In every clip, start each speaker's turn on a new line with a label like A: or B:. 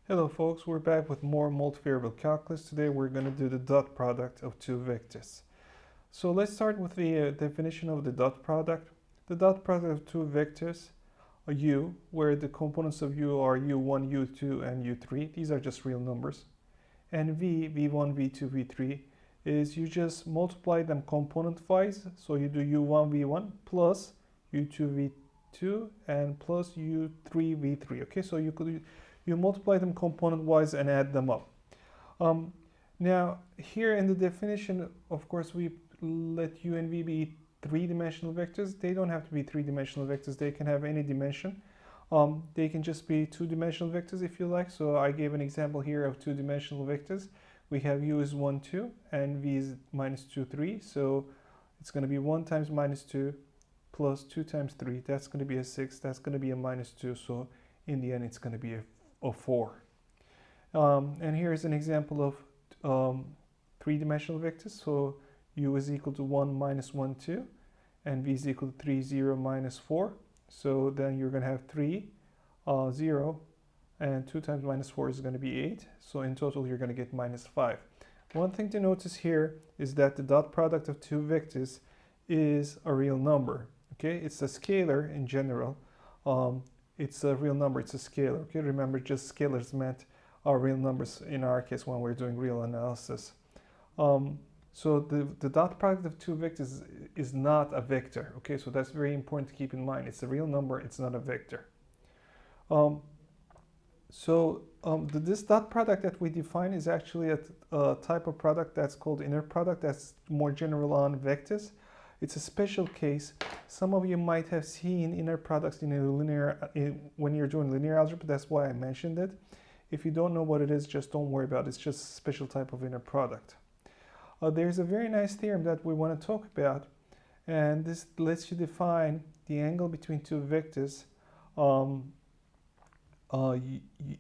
A: Hello folks, we're back with more multivariable calculus. Today we're going to do the dot product of two vectors. So let's start with the definition of the dot product. The dot product of two vectors are u, where the components of u are u1, u2, and u3. These are just real numbers. And v, v1, v2, v3 is you just multiply them component-wise. So you do u1, v1 plus u2, v2 and plus u3, v3. Okay, so you multiply them component-wise and add them up. Now, here in the definition, of course, we let u and v be three-dimensional vectors. They don't have to be three-dimensional vectors. They can have any dimension. They can just be two-dimensional vectors if you like. So I gave an example here of two-dimensional vectors. We have u is 1, 2, and v is minus 2, 3. So it's going to be 1 times minus 2 plus 2 times 3. That's going to be a 6. That's going to be a minus 2. So in the end, it's going to be a 4. And here's an example of three-dimensional vectors. So u is equal to 1 minus 1, 2, and v is equal to 3, 0, minus 4. So then you're going to have 3, 0, and 2 times minus 4 is going to be 8. So in total, you're going to get minus 5. One thing to notice here is that the dot product of two vectors is a real number. Okay, it's a scalar in general. It's a real number, it's a scalar. Okay, remember, just scalars meant are real numbers in our case when we're doing real analysis. So the dot product of two vectors is not a vector. Okay, so that's very important to keep in mind. It's a real number, it's not a vector. This dot product that we define is actually a type of product that's called inner product. That's more general on vectors. It's a special case. Some of you might have seen inner products when you're doing linear algebra. That's why I mentioned it. If you don't know what it is, just don't worry about it. It's just a special type of inner product. There's a very nice theorem that we want to talk about, and this lets you define the angle between two vectors.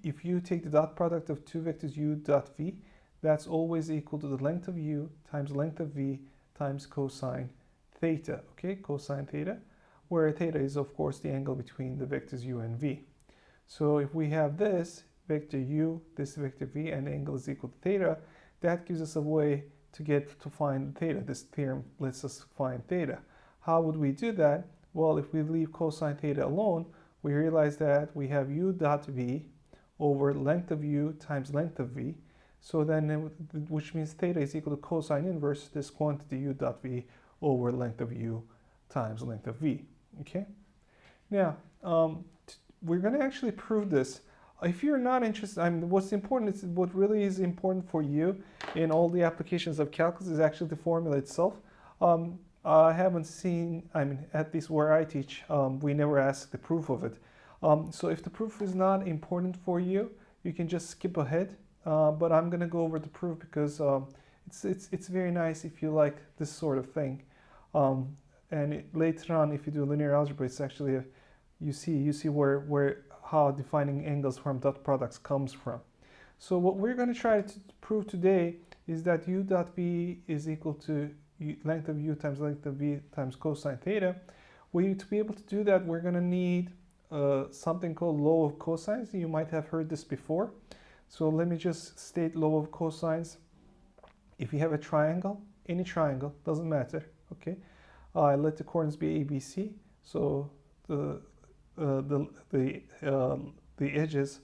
A: If you take the dot product of two vectors u dot v, that's always equal to the length of u times length of v times cosine theta, okay, cosine theta, where theta is, of course, the angle between the vectors u and v. So if we have this vector u, this vector v, and the angle is equal to theta, that gives us a way to find theta. This theorem lets us find theta. How would we do that? Well, if we leave cosine theta alone, we realize that we have u dot v over length of u times length of v. So then, which means theta is equal to cosine inverse this quantity u dot v over length of u times length of v. Okay. Now, we're going to actually prove this. If you're not interested, what really is important for you in all the applications of calculus is actually the formula itself. I haven't seen, at least where I teach, we never ask the proof of it. So if the proof is not important for you, you can just skip ahead. But I'm going to go over the proof because it's very nice if you like this sort of thing. Later on, if you do linear algebra, it's actually you see how defining angles from dot products comes from. So what we're going to try to prove today is that u dot v is equal to length of u times length of v times cosine theta. To be able to do that, we're going to need something called law of cosines. You might have heard this before. So let me just state law of cosines. If you have a triangle, any triangle, doesn't matter, okay? Let the coordinates be ABC. So the edges,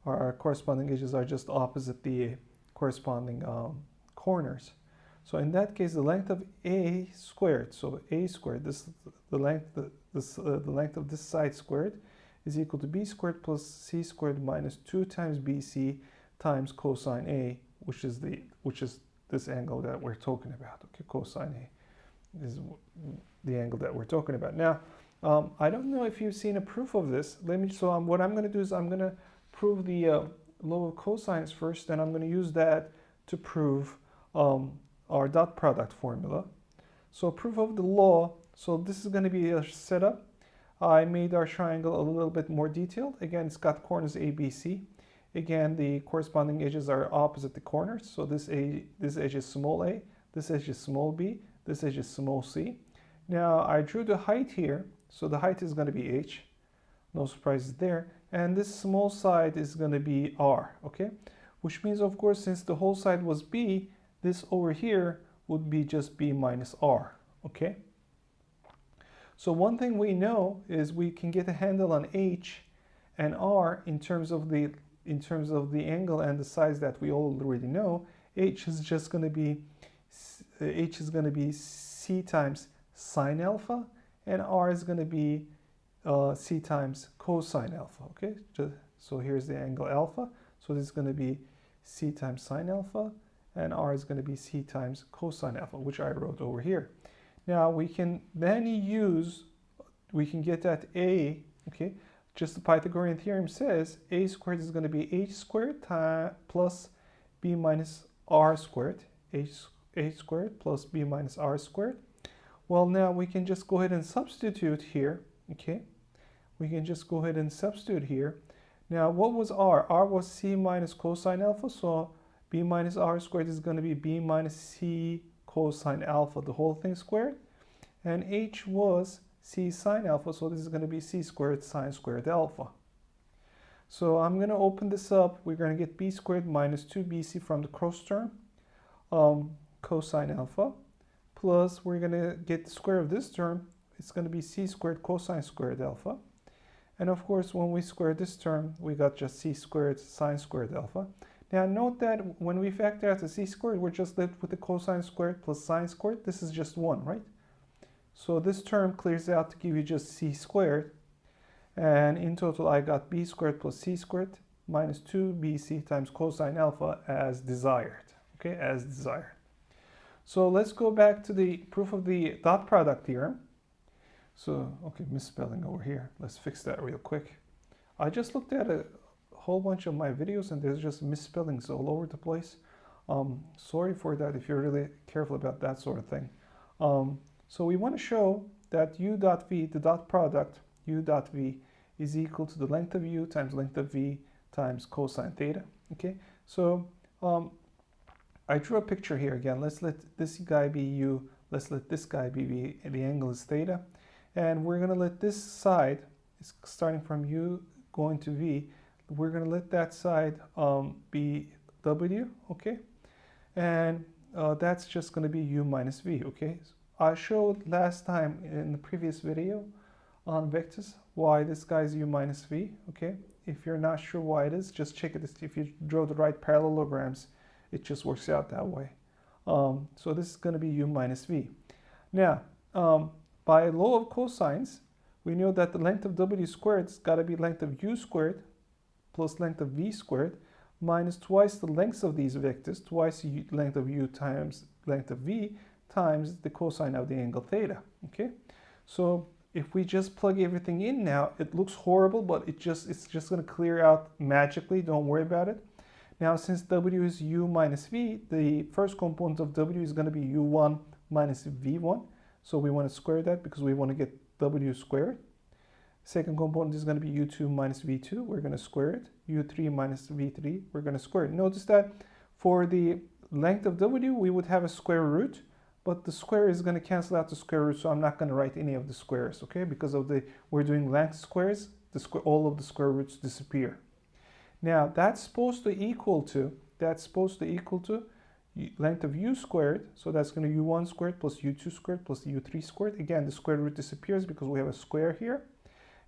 A: our corresponding edges, are just opposite the corresponding corners. So in that case, the length of a squared, so a squared, the length of this side squared, is equal to b squared plus c squared minus 2 times bc times cosine a, which is this angle that we're talking about. Okay, cosine a is the angle that we're talking about. Now, I don't know if you've seen a proof of this. What I'm going to do is I'm going to prove the law of cosines first, and I'm going to use that to prove our dot product formula. So proof of the law. So this is going to be a setup. I made our triangle a little bit more detailed. Again, it's got corners A, B, C. Again, the corresponding edges are opposite the corners. So this edge is small a, this edge is small b, this edge is small c. Now I drew the height here. So the height is going to be h. No surprises there. and this small side is going to be r, okay? Which means, of course, since the whole side was b, this over here would be just b minus r, okay? So one thing we know is we can get a handle on h and r in terms of the angle and the size that we already know. H is just going to be c times sine alpha, and r is going to be c times cosine alpha, okay? So here's the angle alpha, so this is going to be c times sine alpha, and r is going to be c times cosine alpha, which I wrote over here. Now we can get that a, okay, just the Pythagorean theorem says a squared is going to be h squared plus b minus r squared, h squared plus b minus r squared. Well, now we can just go ahead and substitute here, okay? We can just go ahead and substitute here. Now, what was r? R was c minus cosine alpha, so b minus r squared is going to be b minus c cosine alpha, the whole thing squared. And h was c sine alpha, so this is going to be c squared sine squared alpha. So I'm going to open this up. We're going to get b squared minus 2bc from the cross term, cosine alpha, plus we're going to get the square of this term. It's going to be c squared cosine squared alpha. And of course, when we square this term, we got just c squared sine squared alpha. Now note that when we factor out the c squared, we're just left with the cosine squared plus sine squared. This is just 1, right? So this term clears out to give you just c squared. And in total, I got b squared plus c squared minus 2bc times cosine alpha as desired, okay, as desired. So let's go back to the proof of the dot product theorem. So, okay, misspelling over here. Let's fix that real quick. I just looked at a whole bunch of my videos and there's just misspellings all over the place. Sorry for that if you're really careful about that sort of thing. So we want to show that u dot v, the dot product, u dot v, is equal to the length of u times length of v times cosine theta. Okay, so I drew a picture here again. Let's let this guy be u, let's let this guy be v, and the angle is theta. And we're going to let this side, starting from u going to v, we're going to let that side be w, okay? And that's just going to be u minus v, okay? I showed last time in the previous video on vectors why this guy is u minus v, okay? If you're not sure why it is, just check it. If you draw the right parallelograms, it just works out that way. So this is going to be u minus v. Now, by law of cosines, we know that the length of w squared has got to be length of u squared plus length of v squared minus twice the lengths of these vectors, twice the length of u times length of v times the cosine of the angle theta, okay? So if we just plug everything in now, it looks horrible, but it's just going to clear out magically. Don't worry about it. Now, since w is u minus v, the first component of w is going to be u1 minus v1. So we want to square that because we want to get w squared. Second component is going to be u2 minus v2. We're going to square it. u3 minus v3. We're going to square it. Notice that for the length of w, we would have a square root, but the square is going to cancel out the square root, so I'm not going to write any of the squares, okay? Because of we're doing length squares, all of the square roots disappear. Now, that's supposed to equal to length of u squared, so that's going to be u1 squared plus u2 squared plus u3 squared. Again, the square root disappears because we have a square here.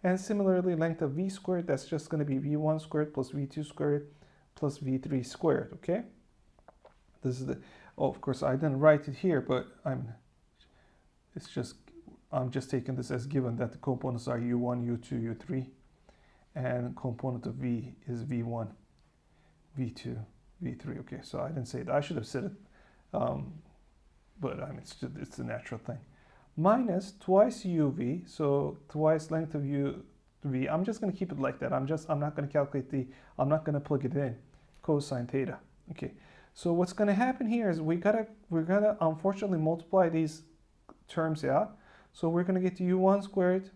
A: And similarly, length of v squared, that's just going to be v1 squared plus v2 squared plus v3 squared, okay? This is of course, I didn't write it here, but I'm just taking this as given that the components are u1, u2, u3, and component of v is v1, v2, v3. Okay, so I didn't say it. I should have said it, but I mean it's a natural thing. Minus twice uv, so twice length of uv. I'm just going to keep it like that. I'm not going to calculate I'm not going to plug it in, cosine theta. Okay. So what's going to happen here is we're gonna unfortunately multiply these terms out. So we're going to get u1 squared,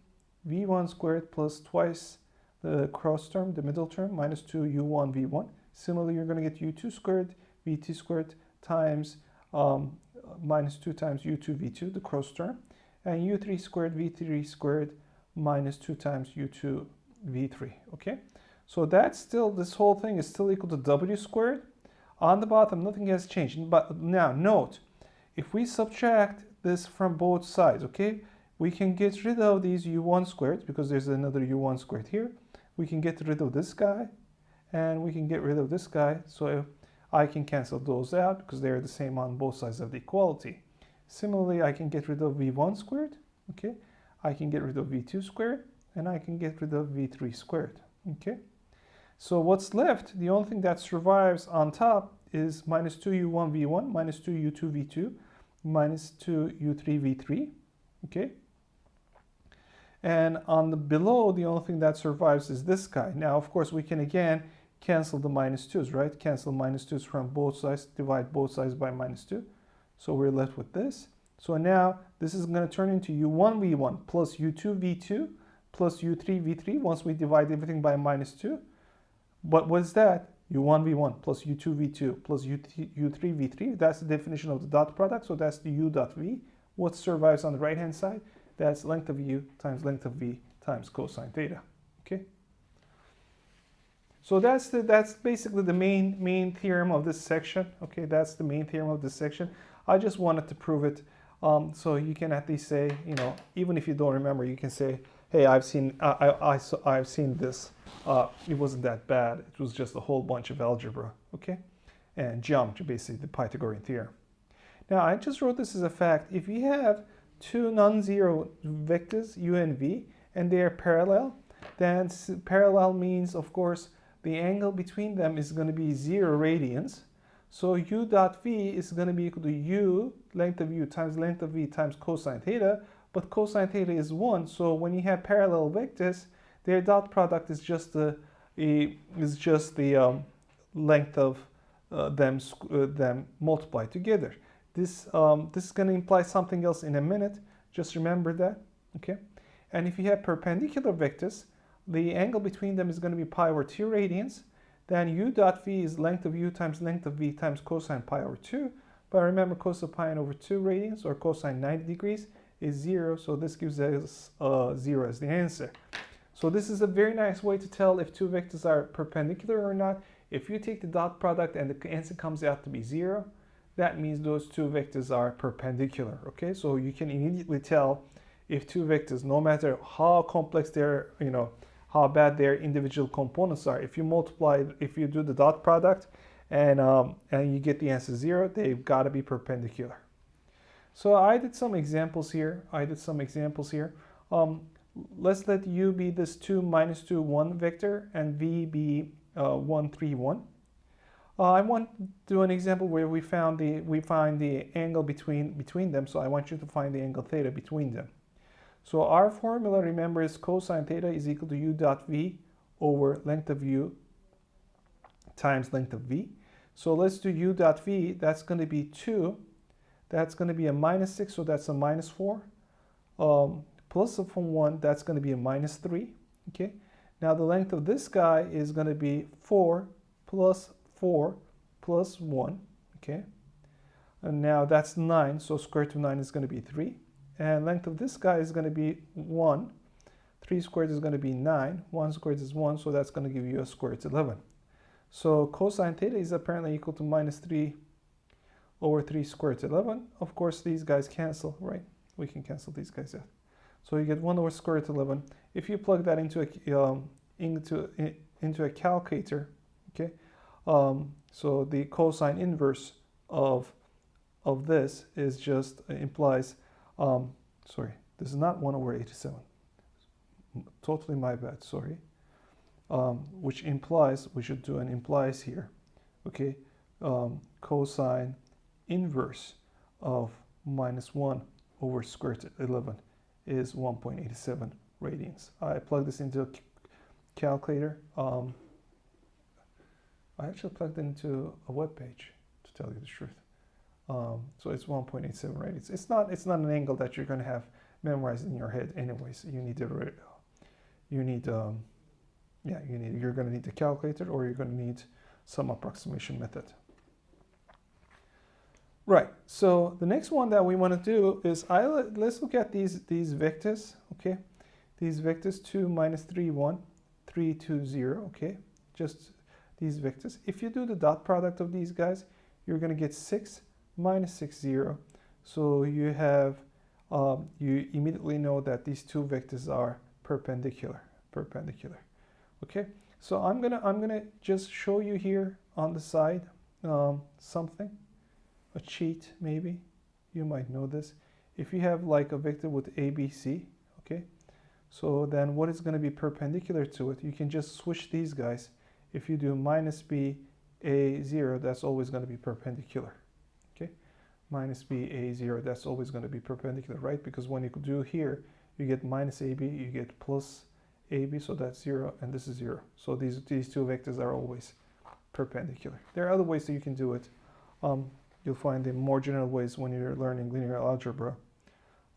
A: v1 squared plus twice the cross term, the middle term, minus 2 u1 v1. Similarly, you're going to get u2 squared, v2 squared times minus 2 times u2 v2, the cross term, and u3 squared v3 squared minus 2 times u2 v3. Okay. So that's still, this whole thing is still equal to w squared. On the bottom, nothing has changed. But now note, if we subtract this from both sides, okay, we can get rid of these u1 squared because there's another u1 squared here. We can get rid of this guy and we can get rid of this guy. So I can cancel those out because they're the same on both sides of the equality. Similarly, I can get rid of v1 squared, okay? I can get rid of v2 squared and I can get rid of v3 squared, okay? So what's left, the only thing that survives on top is minus 2u1 v1, minus 2u2 v2, minus 2u3 v3, okay? And on the below, the only thing that survives is this guy. Now, of course, we can again cancel the minus 2's, right? Cancel minus 2's from both sides, divide both sides by minus 2. So we're left with this. So now this is going to turn into u1 v1 plus u2 v2 plus u3 v3 once we divide everything by minus 2. But what is that? u1 v1 plus u2 v2 plus u3 v3. That's the definition of the dot product. So that's the u dot v. What survives on the right hand side? That's length of u times length of v times cosine theta. Okay. So that's basically the main theorem of this section. Okay, that's the main theorem of this section. I just wanted to prove it, so you can at least say, you know, even if you don't remember, you can say, hey, I've seen this. It wasn't that bad. It was just a whole bunch of algebra, okay, and geometry, basically the Pythagorean theorem. Now I just wrote this as a fact. If you have two non-zero vectors u and v, and they are parallel, then parallel means, of course, the angle between them is going to be 0 radians. So u dot v is going to be equal to u, length of u, times length of v times cosine theta. But cosine theta is 1. So when you have parallel vectors, their dot product is just the length of them multiplied together. This is going to imply something else in a minute. Just remember that. Okay. And if you have perpendicular vectors, the angle between them is going to be pi over 2 radians. Then u dot v is length of u times length of v times cosine pi over 2. But remember, cosine pi over 2 radians or cosine 90 degrees is 0. So this gives us 0 as the answer. So this is a very nice way to tell if two vectors are perpendicular or not. If you take the dot product and the answer comes out to be 0, that means those two vectors are perpendicular. Okay, so you can immediately tell if two vectors, no matter how complex they're, you know, how bad their individual components are, if you multiply, if you do the dot product and you get the answer 0, they've got to be perpendicular. So I did some examples here. Let's let u be this 2, minus 2, 1 vector and v be 1, 3, 1. I want to do an example where we find the angle between them. So I want you to find the angle theta between them. So our formula, remember, is cosine theta is equal to u dot v over length of u times length of v. So let's do u dot v. That's going to be 2. That's going to be a minus 6, so that's a minus 4. Plus from 1, that's going to be a minus 3. Okay. Now the length of this guy is going to be 4 plus 1. Okay. And now that's 9, so square root of 9 is going to be 3. And length of this guy is going to be 1. 3 squared is going to be 9. 1 squared is 1, so that's going to give you a square root of 11. So cosine theta is apparently equal to minus 3 over 3 square root of 11. Of course, these guys cancel, right? We can cancel these guys out. So you get 1 over square root of 11. If you plug that into a calculator, okay, so the cosine inverse of this is just implies, sorry, this is not 1 over 87. Totally my bad, sorry. Which implies, we should do an implies here, okay, cosine inverse of minus 1 over square root of 11 is 1.87 radians. I plug this into a calculator. I actually plugged into a web page, to tell you the truth. So it's 1.87 radians. It's not an angle that you're going to have memorized in your head anyways. You're going to need the calculator, or you're going to need some approximation method. Right, so the next one that we want to do is, let's look at these vectors, okay? These vectors 2, minus 3, 1, 3, 2, 0, okay? Just these vectors. If you do the dot product of these guys, you're going to get 6 minus 6, 0. So you have, you immediately know that these two vectors are perpendicular. Okay? So I'm gonna just show you here on the side something, a cheat maybe. You might know this. If you have like a vector with ABC, okay? So then what is going to be perpendicular to it? You can just switch these guys. If you do minus b, a, 0, that's always going to be perpendicular. Okay? Minus b, a, 0, that's always going to be perpendicular, right? Because when you do here, you get minus ab, you get plus ab, so that's 0, and this is 0. So these two vectors are always perpendicular. There are other ways that you can do it. You'll find the more general ways when you're learning linear algebra.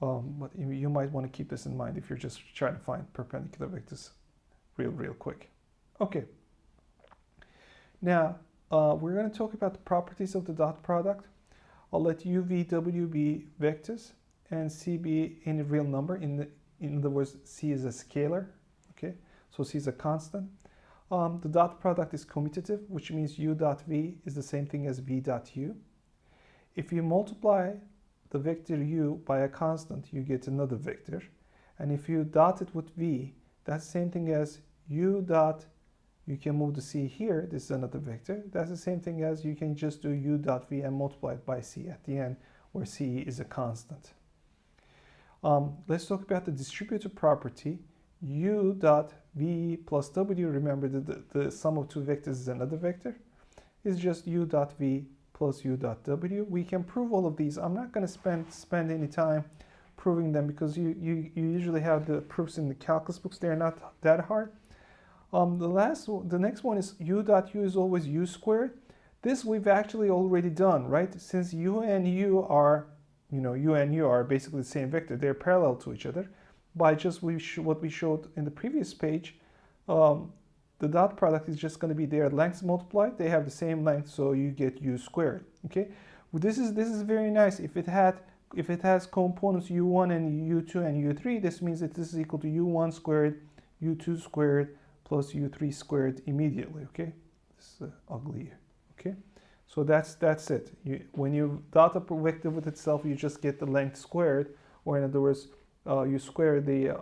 A: But you might want to keep this in mind if you're just trying to find perpendicular vectors real quick. Okay. Now, we're going to talk about the properties of the dot product. I'll let u, v, w be vectors and c be any real number. In other words, c is a scalar. Okay, so c is a constant. The dot product is commutative, which means u dot v is the same thing as v dot u. If you multiply the vector u by a constant, you get another vector. And if you dot it with v, that's the same thing as u dot, you can move the c here, this is another vector. That's the same thing as you can just do u dot v and multiply it by c at the end, where c is a constant. Let's talk about the distributive property. U dot v plus w, remember the sum of two vectors is another vector, is just u dot v plus u dot w. We can prove all of these. I'm not going to spend any time proving them because you usually have the proofs in the calculus books. They're not that hard. The next one is u dot u is always u squared. This we've actually already done, right? Since u and u are, u and u are basically the same vector. They're parallel to each other. By just what we showed in the previous page, the dot product is just going to be their lengths multiplied. They have the same length, so you get u squared. Okay, well, this is very nice. If it has components u1 and u2 and u3, this means that this is equal to u1 squared, u2 squared plus u3 squared immediately. Okay, this is ugly. Okay, so that's it. When you dot a vector with itself, you just get the length squared, or in other words, you square the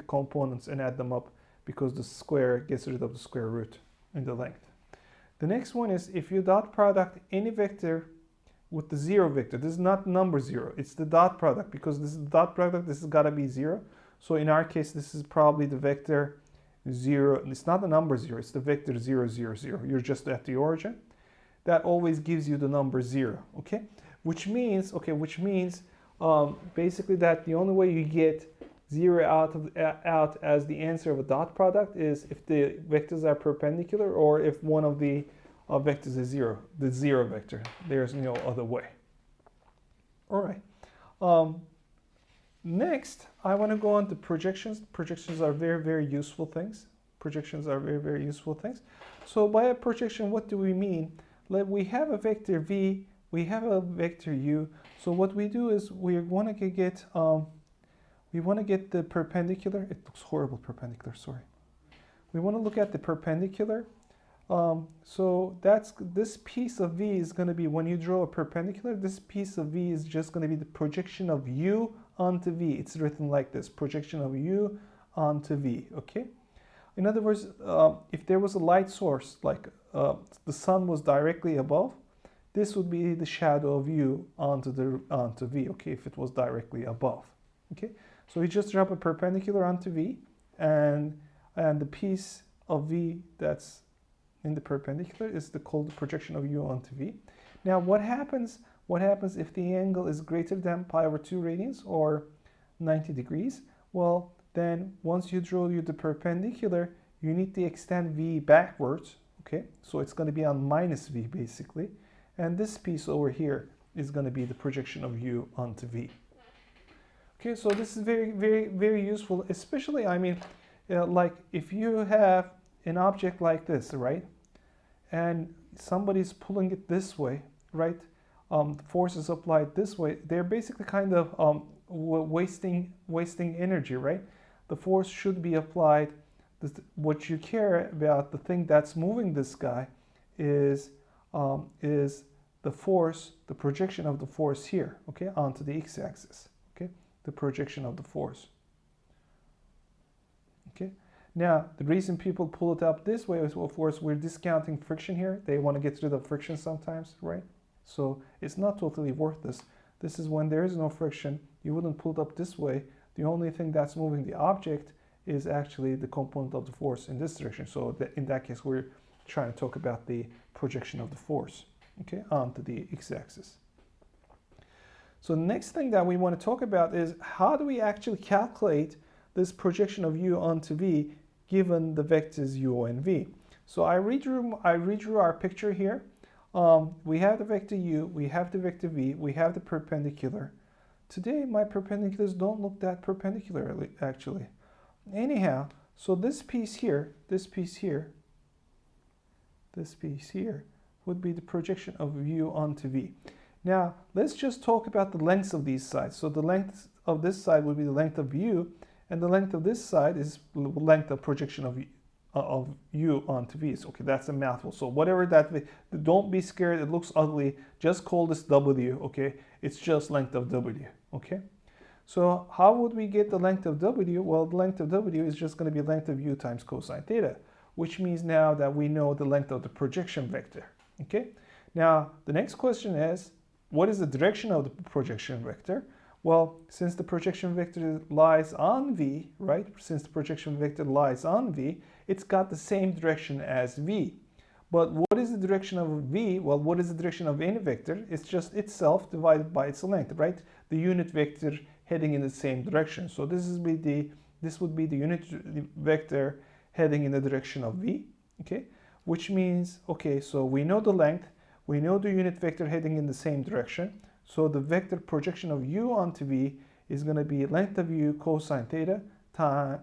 A: components and add them up, because the square gets rid of the square root in the length. The next one is if you dot product any vector with the 0 vector. This is not number 0, it's the dot product, because this is the dot product, this has got to be 0. So in our case, this is probably the vector 0. It's not the number 0, it's the vector 0, 0, 0. You're just at the origin. That always gives you the number 0, okay? Which means basically that the only way you get 0 out as the answer of a dot product is if the vectors are perpendicular, or if one of the vectors is 0, the 0 vector. There's no other way. All right. Next, I want to go on to projections. Projections are very useful things. Very useful things. So by a projection, what do we mean? We have a vector v, we have a vector u. So what we do is we want to get the perpendicular. It looks horrible, perpendicular, sorry. We want to look at the perpendicular. So this piece of v is going to be, when you draw a perpendicular, this piece of v is just going to be the projection of u onto v. It's written like this, projection of u onto v, okay? In other words, if there was a light source, like the sun was directly above, this would be the shadow of u onto v, okay, if it was directly above, okay? So we just drop a perpendicular onto v, and the piece of v that's in the perpendicular is called the projection of u onto v. Now what happens if the angle is greater than pi over 2 radians, or 90 degrees? Well, then once you draw the perpendicular, you need to extend v backwards, okay? So it's going to be on minus v basically, and this piece over here is going to be the projection of u onto v. Okay, so this is very useful, especially, I mean, like if you have an object like this, right, and somebody's pulling it this way, right, force is applied this way, they're basically kind of wasting energy, right? The force should be applied What you care about, the thing that's moving this guy, is the force, the projection of the force here, okay, onto the x-axis, okay, the projection of the force. Okay. Now, the reason people pull it up this way is, of course, we're discounting friction here. They want to get rid of friction sometimes, right? So it's not totally worth this. This is when there is no friction, you wouldn't pull it up this way. The only thing that's moving the object is actually the component of the force in this direction. So in that case, we're trying to talk about the projection of the force, okay, onto the x-axis. So the next thing that we want to talk about is how do we actually calculate this projection of u onto v given the vectors u and v. So I redrew our picture here. We have the vector u, we have the vector v, we have the perpendicular. Today my perpendiculars don't look that perpendicular actually. Anyhow, so this piece here would be the projection of u onto v. Now let's just talk about the lengths of these sides. So the length of this side would be the length of u, and the length of this side is the length of projection of u onto v. So, okay, that's a mouthful. So whatever that, don't be scared, it looks ugly. Just call this w, okay? It's just length of w, okay? So how would we get the length of w? Well, the length of w is just going to be length of u times cosine theta, which means now that we know the length of the projection vector, okay? Now, the next question is, what is the direction of the projection vector? Well, since the projection vector lies on v, right? Since the projection vector lies on v, it's got the same direction as v. But what is the direction of v? Well, what is the direction of any vector? It's just itself divided by its length, right? The unit vector heading in the same direction. So this would be the unit vector heading in the direction of v, okay? Which means, okay, so we know the length, we know the unit vector heading in the same direction. So the vector projection of u onto v is going to be length of u cosine theta time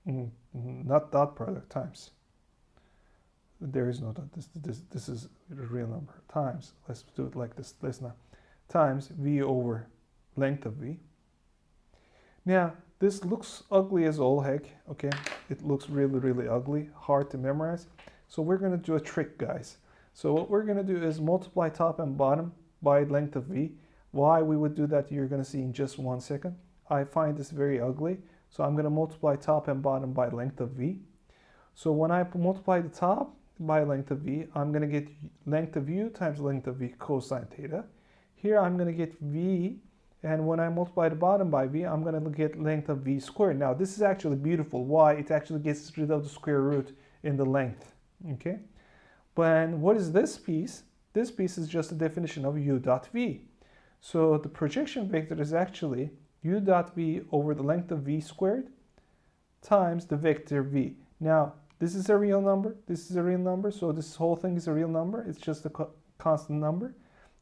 A: not dot product, times. There is no dot. This is a real number. Times. Let's do it like this. Let's not. Times v over length of v. Now this looks ugly as all heck. Okay, it looks really, really ugly, hard to memorize. So we're going to do a trick, guys. So what we're going to do is multiply top and bottom by length of v. Why we would do that, you're going to see in just 1 second. I find this very ugly, so I'm going to multiply top and bottom by length of v. So when I multiply the top by length of v, I'm going to get length of u times length of v cosine theta. Here I'm going to get v, and when I multiply the bottom by v, I'm going to get length of v squared. Now this is actually beautiful. Why? It actually gets rid of the square root in the length, okay? But what is this piece? This piece is just a definition of u dot v. So the projection vector is actually u dot v over the length of v squared times the vector v. Now, this is a real number. This is a real number. So this whole thing is a real number. It's just a constant number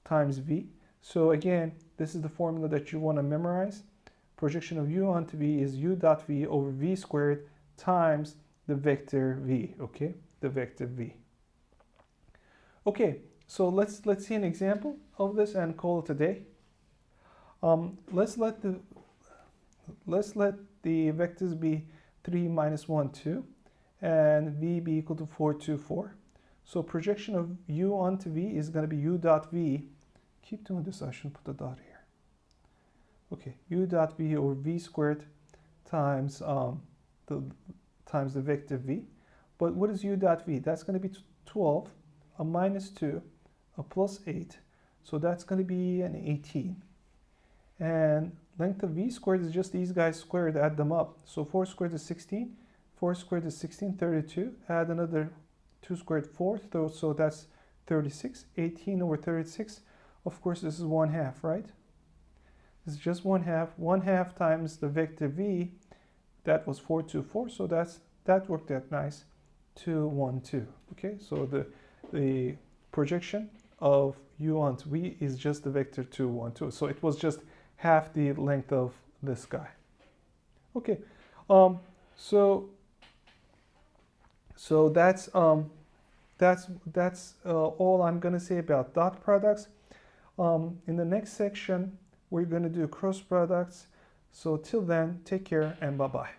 A: times v. So again, this is the formula that you want to memorize. Projection of u onto v is u dot v over v squared times the vector v, okay? The vector v. Okay. So let's see an example of this and call it a day. Let's let the vectors be 3, minus 1, 2, and v be equal to 4, 2, 4. So projection of u onto v is going to be u dot v. Keep doing this. I shouldn't put a dot here. Okay, u dot v over v squared times the vector v. But what is u dot v? That's going to be 12, a minus 2. A plus 8, so that's going to be an 18. And length of v squared is just these guys squared, add them up. So 4 squared is 16, 4 squared is 16, 32. Add another 2 squared, 4, so that's 36. 18 over 36, of course this is 1/2, right? This is just 1/2. 1/2 times the vector v, that was 4, 2, 4, so that worked out nice. 2, 1, 2. Okay, so the projection of u onto v is just the vector 2, 1, 2. So it was just half the length of this guy. Okay, so that's all I'm going to say about dot products. In the next section, we're going to do cross products. So till then, take care and bye-bye.